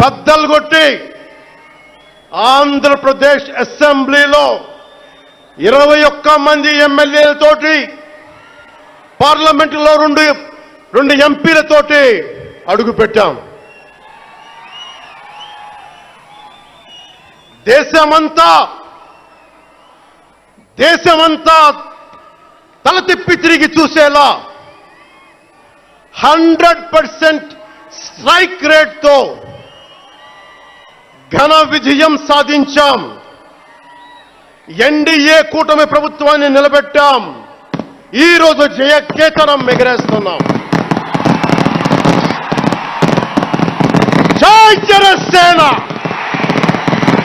బద్దలు కొట్టి ఆంధ్రప్రదేశ్ అసెంబ్లీలో 21 మంది ఎమ్మెల్యేలతోటి పార్లమెంటులో రెండు ఎంపీలతోటి అడుగుపెట్టాం. దేశమంతా తల తిప్పి తిరిగి చూసేలా 100% స్ట్రైక్ రేట్తో ఘన విజయం సాధించాం. ఎన్డీఏ కూటమి ప్రభుత్వాన్ని నిలబెట్టాం. ఈ రోజు జయకేతనం ఎగరేస్తున్నాం. జై జనసేన,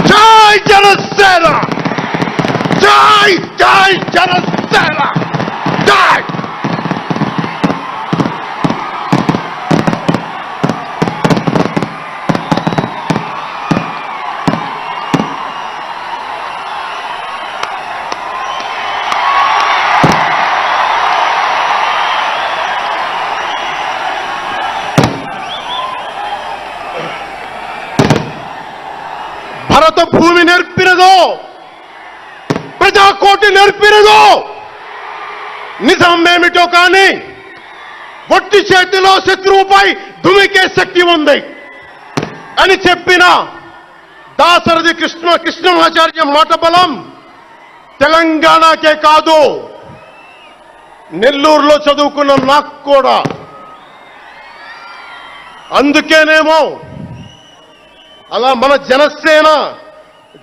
జై జనసేన, జై జై జనసేన, జై. భరత భూమి నేర్పినదో, ప్రజాకోటి నేర్పినదో, నిజమేమిటో కానీ ఒట్టి చేతిలో శత్రువుపై దుమికే శక్తి ఉంది అని చెప్పిన దాశరథి కృష్ణమాచార్య మాట బలం తెలంగాణకే కాదు, నెల్లూరులో చదువుకున్న నాకు కూడా. అందుకేనేమో అలా మన జనసేన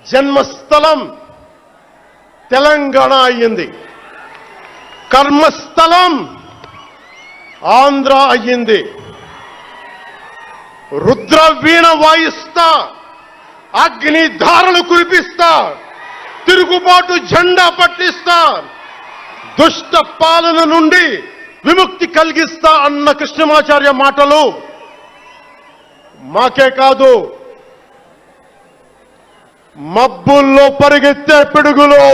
జన్మస్థలం తెలంగాణ అయ్యింది, కర్మస్థలం ఆంధ్ర అయ్యింది. రుద్ర వీణ వాయిస్తా, అగ్ని ధారలు కురిపిస్తా, తిరుగుబాటు జెండా పట్టిస్తా, దుష్ట పాలన నుండి విముక్తి కలిగిస్తా అన్న కృష్ణమాచార్య మాటలు మాకే కాదు, మబ్బుల్లో పరిగెత్తే పిడుగులు,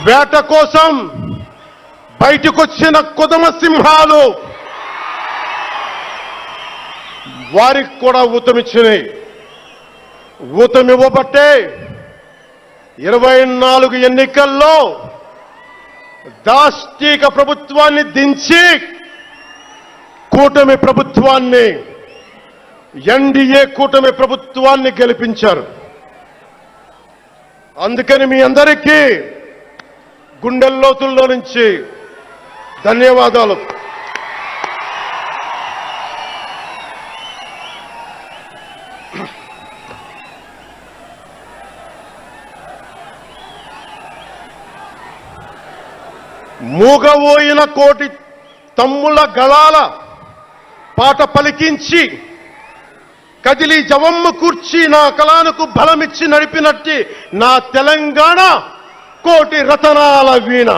వేట కోసం బయటకొచ్చిన కొదమ సింహాలు వారికి కూడా ఊతమిచ్చినాయి. ఊతమివ్వబట్టే 24 ఎన్నికల్లో దాష్టీక ప్రభుత్వాన్ని దించి కూటమి ప్రభుత్వాన్ని, ఎన్డీఏ కూటమి ప్రభుత్వాన్ని గెలిపించారు. అందుకని మీ అందరికీ గుండెల్లోతుల్లో నుంచి ధన్యవాదాలు. మూగబోయిన కోటి తమ్ముల గళాల పాట పలికించి కదిలి జవమ్మ కూర్చి నా కళానికి బలమిచ్చి నడిపినట్టి నా తెలంగాణ కోటి రతనాల వీణ,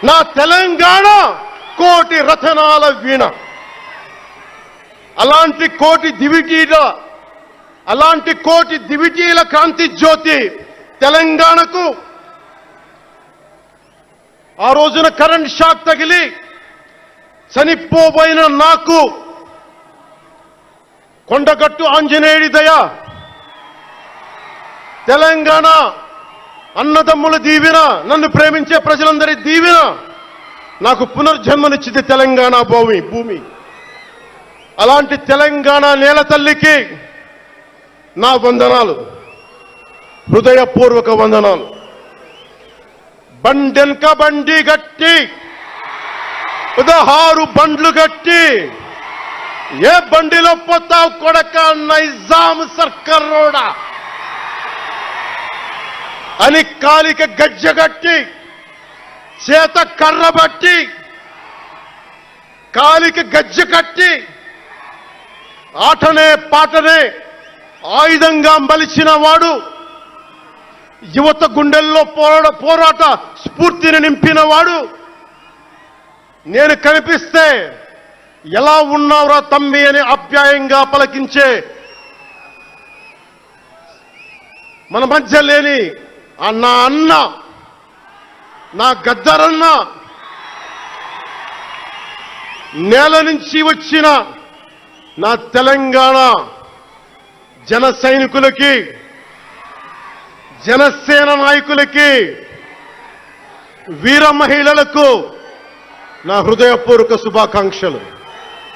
నా తెలంగాణ కోటి రతనాల వీణ. అలాంటి కోటి దివిటీల క్రాంతి జ్యోతి తెలంగాణకు ఆ రోజున కరెంట్ షాక్ తగిలి చనిపోబోయిన నాకు కొండగట్టు ఆంజనేయుడి దయ, తెలంగాణ అన్నదమ్ముల దీవెన, నన్ను ప్రేమించే ప్రజలందరి దీవెన నాకు పునర్జన్మనిచ్చింది తెలంగాణ భూమి. అలాంటి తెలంగాణ నేల తల్లికి నా వందనాలు, హృదయపూర్వక వందనాలు. బండెనక బండి గట్టి 16 బండ్లు గట్టి ఏ బండిలో పోతావు కొడక నైజాం సర్కార్ రోడా అని కాలిక గజ్జగట్టి, చేత కర్ర బట్టి కాలిక గజ్జ కట్టి ఆటనే పాటనే ఆయుధంగా మలిచిన వాడు, యువత గుండెల్లో పోరాట స్ఫూర్తిని నింపిన వాడు, నేను కనిపిస్తే ఎలా ఉన్నావురా తమ్మి అని ఆప్యాయంగా పలకించే మన మధ్య లేని నా అన్న, నా గద్దరన్న, నేల నుంచి వచ్చిన నా తెలంగాణ జన సైనికులకి, జనసేన నాయకులకి, వీర మహిళలకు నా హృదయపూర్వక శుభాకాంక్షలు.